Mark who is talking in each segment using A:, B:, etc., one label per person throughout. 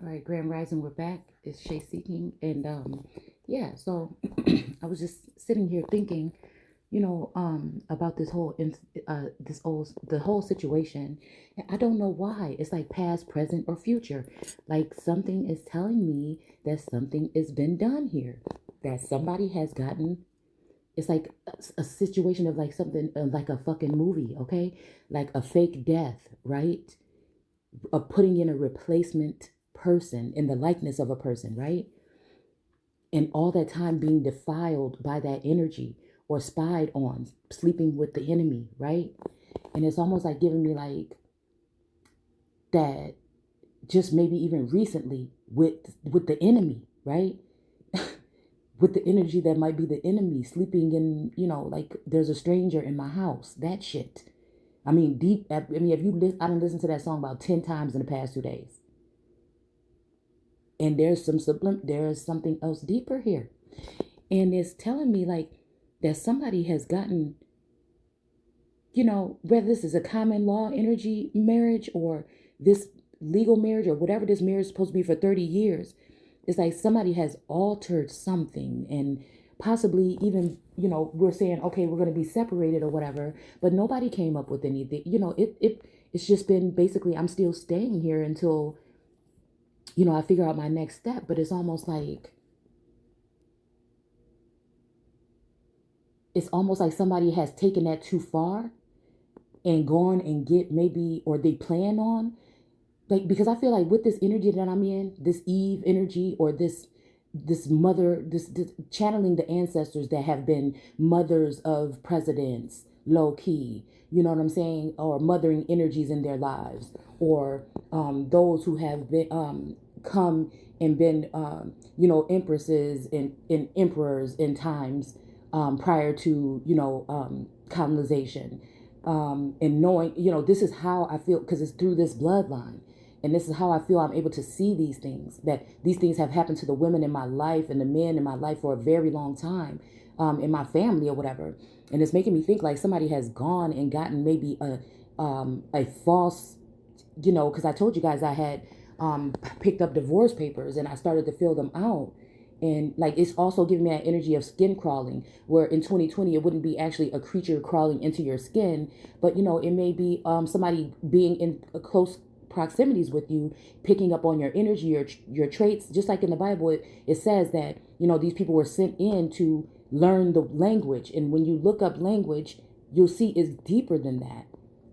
A: All right, Grand Rising, we're back. It's Shay Seeking. And yeah, so I was just sitting here thinking, about this whole the whole situation. And I don't know why. It's like past, present, or future. Like something is telling me that something has been done here. That somebody has gotten. It's like a situation of like something like a fucking movie, okay? Like a fake death, right? Of putting in a replacement person in the likeness of a person, right? And all that time being defiled by that energy or spied on, sleeping with the enemy, right? And it's almost like giving me like that just maybe even recently with the enemy, right? With the energy that might be the enemy sleeping in, like there's a stranger in my house, that shit. I mean, I done listened to that song about 10 times in the past 2 days. And there's something else deeper here. And it's telling me like that somebody has gotten, whether this is a common law energy marriage or this legal marriage or whatever this marriage is supposed to be for 30 years. It's like somebody has altered something and possibly even, we're saying, okay, we're going to be separated or whatever, but nobody came up with anything. It's just been basically, I'm still staying here until, I figure out my next step. But it's almost like somebody has taken that too far and gone and get maybe, or they plan on, like, because I feel like with this energy that I'm in, this Eve energy, or this mother, this channeling the ancestors that have been mothers of presidents, low key, you know what I'm saying? Or mothering energies in their lives, or those who have been come and been, empresses and emperors in times prior to, colonization. And knowing, this is how I feel, because it's through this bloodline. And this is how I feel I'm able to see these things, that these things have happened to the women in my life and the men in my life for a very long time, in my family or whatever. And it's making me think like somebody has gone and gotten maybe a false, because I told you guys I had picked up divorce papers and I started to fill them out. And like, it's also giving me that energy of skin crawling, where in 2020, it wouldn't be actually a creature crawling into your skin, but, it may be somebody being in a close proximities with you, picking up on your energy, your traits. Just like in the Bible, it says that, these people were sent in to learn the language. And when you look up language, you'll see it's deeper than that.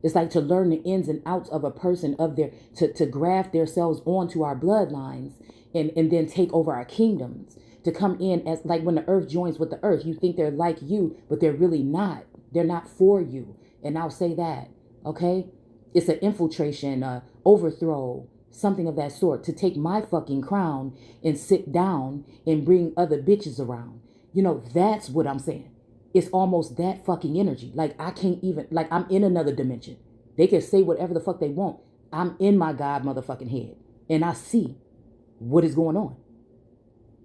A: It's like to learn the ins and outs of a person, of their, to graft themselves onto our bloodlines and then take over our kingdoms, to come in as like when the earth joins with the earth, you think they're like you, but they're really not. They're not for you. And I'll say that, okay? It's an infiltration, overthrow, something of that sort, to take my fucking crown and sit down and bring other bitches around. That's what I'm saying. It's almost that fucking energy. Like I can't even, like I'm in another dimension. They can say whatever the fuck they want. I'm in my God motherfucking head. And I see what is going on.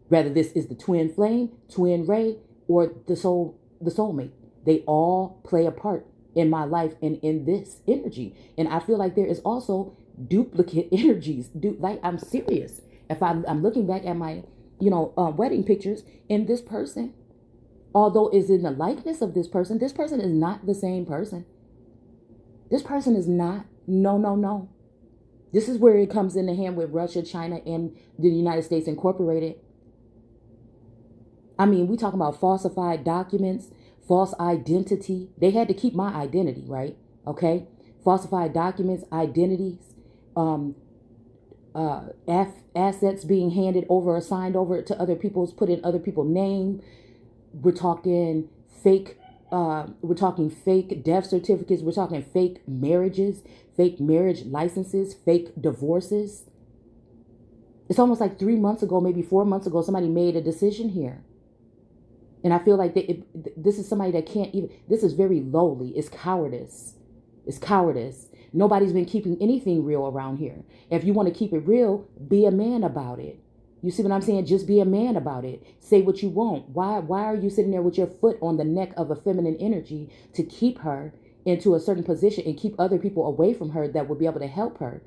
A: Whether this is the twin flame, twin ray, or the soulmate. They all play a part in my life and in this energy. And I feel like there is also duplicate energies. Like I'm serious. If I'm looking back at my, wedding pictures, and this person, although is in the likeness of this person is not the same person. This person is not. No. This is where it comes in the hand with Russia, China, and the United States Incorporated. I mean, we talking about falsified documents, false identity. They had to keep my identity, right? Okay. Falsified documents, identities, assets being handed over or signed over to other people's, put in other people's name. We're talking fake death certificates. We're talking fake marriages, fake marriage licenses, fake divorces. It's almost like 3 months ago, maybe 4 months ago, somebody made a decision here. And I feel like this is somebody that can't even, this is very lowly. It's cowardice. It's cowardice. Nobody's been keeping anything real around here. If you want to keep it real, be a man about it. You see what I'm saying? Just be a man about it. Say what you want. Why are you sitting there with your foot on the neck of a feminine energy to keep her into a certain position and keep other people away from her that would be able to help her?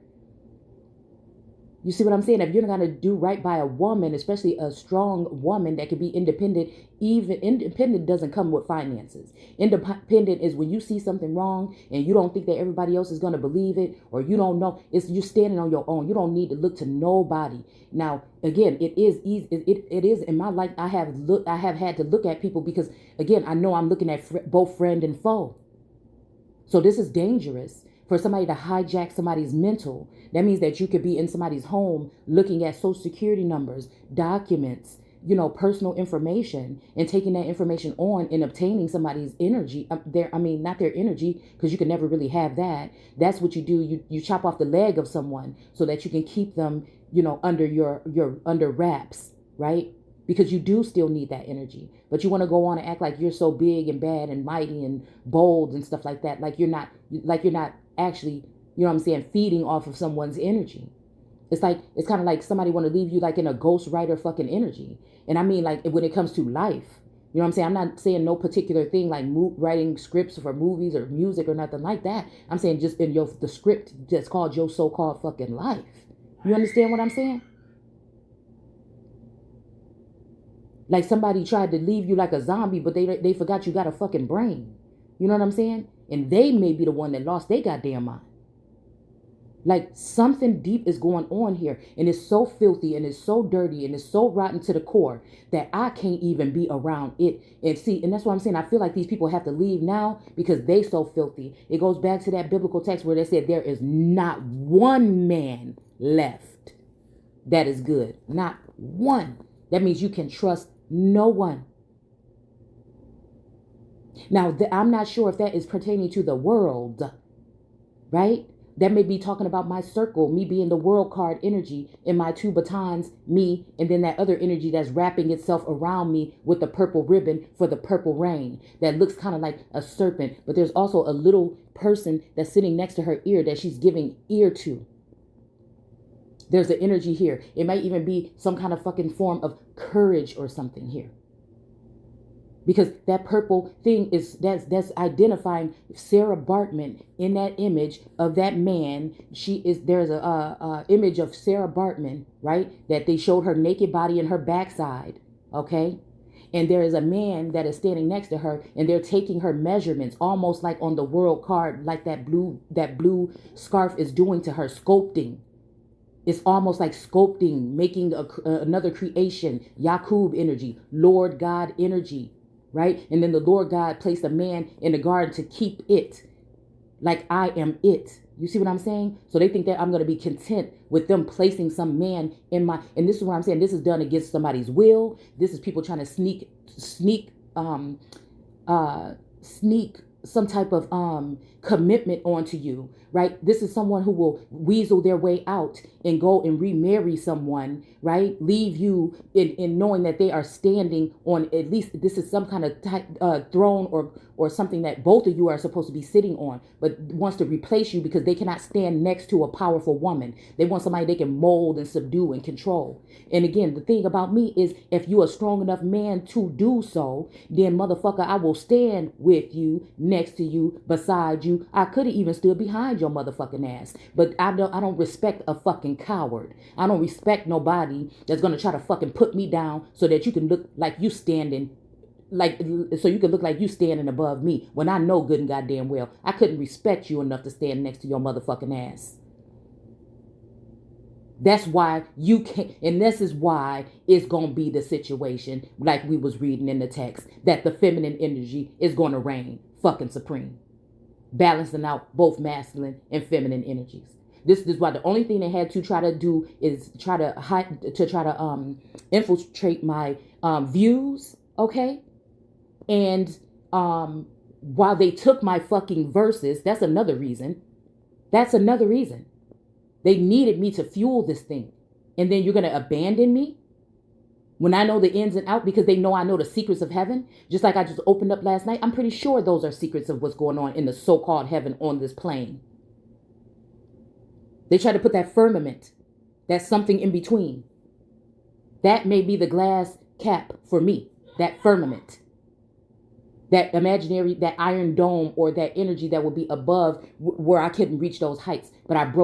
A: You see what I'm saying? If you're not going to do right by a woman, especially a strong woman that can be independent, even independent doesn't come with finances. Independent is when you see something wrong and you don't think that everybody else is going to believe it, or you don't know. It's you're standing on your own. You don't need to look to nobody. Now, again, it is easy. It is in my life. I have had to look at people because, again, I know I'm looking at both friend and foe. So this is dangerous for somebody to hijack somebody's mental. That means that you could be in somebody's home looking at social security numbers, documents, personal information, and taking that information on and obtaining somebody's energy. Not their energy, because you can never really have that. That's what you do. You chop off the leg of someone so that you can keep them, under wraps, right? Because you do still need that energy, but you want to go on and act like you're so big and bad and mighty and bold and stuff like that. Like you're not actually, feeding off of someone's energy. It's kind of like somebody want to leave you like in a ghostwriter fucking energy. And I mean, like when it comes to life, you know what I'm saying? I'm not saying no particular thing like writing scripts for movies or music or nothing like that. I'm saying just in the script that's called your so-called fucking life. You understand what I'm saying? Like somebody tried to leave you like a zombie, but they forgot you got a fucking brain. You know what I'm saying? And they may be the one that lost their goddamn mind. Like something deep is going on here, and it's so filthy and it's so dirty and it's so rotten to the core that I can't even be around it. And that's what I'm saying. I feel like these people have to leave now because they so filthy. It goes back to that biblical text where they said there is not one man left that is good. Not one. That means you can trust no one. Now, I'm not sure if that is pertaining to the world, right? That may be talking about my circle, me being the world card energy, and my two batons, me, and then that other energy that's wrapping itself around me with the purple ribbon for the purple rain. That looks kind of like a serpent, but there's also a little person that's sitting next to her ear that she's giving ear to. There's the energy here. It might even be some kind of fucking form of courage or something here. Because that purple thing that's identifying Sarah Bartman in that image of that man. There's a image of Sarah Bartman, right? That they showed her naked body and her backside. Okay. And there is a man that is standing next to her, and they're taking her measurements, almost like on the world card, like that blue scarf is doing to her, sculpting. It's almost like sculpting, making another creation, Yaqub energy, Lord God energy, right? And then the Lord God placed a man in the garden to keep it, like I am it. You see what I'm saying? So they think that I'm going to be content with them placing some man in my, and this is what I'm saying. This is done against somebody's will. This is people trying to sneak some type of commitment onto you, right? This is someone who will weasel their way out and go and remarry someone, right? Leave you in knowing that they are standing on, at least this is some kind of throne or something that both of you are supposed to be sitting on, but wants to replace you because they cannot stand next to a powerful woman. They want somebody they can mold and subdue and control. And again, the thing about me is if you're a strong enough man to do so, then motherfucker, I will stand with you, next to you, beside you. I could have even stood behind your motherfucking ass, but I don't respect a fucking coward. I don't respect nobody that's going to try to fucking put me down so that you can look like you standing, so you can look like you standing above me when I know good and goddamn well I couldn't respect you enough to stand next to your motherfucking ass. That's why you can't, and this is why it's going to be the situation like we was reading in the text, that the feminine energy is going to reign fucking supreme, balancing out both masculine and feminine energies. This is why the only thing they had to try to do is try to infiltrate my views, okay? And while they took my fucking verses, that's another reason. That's another reason. They needed me to fuel this thing. And then you're going to abandon me when I know the ins and out, because they know I know the secrets of heaven. Just like I just opened up last night. I'm pretty sure those are secrets of what's going on in the so-called heaven on this plane. They try to put that firmament, that's something in between. That may be the glass cap for me, that firmament. That imaginary, that iron dome, or that energy that would be above where I couldn't reach those heights. But I broke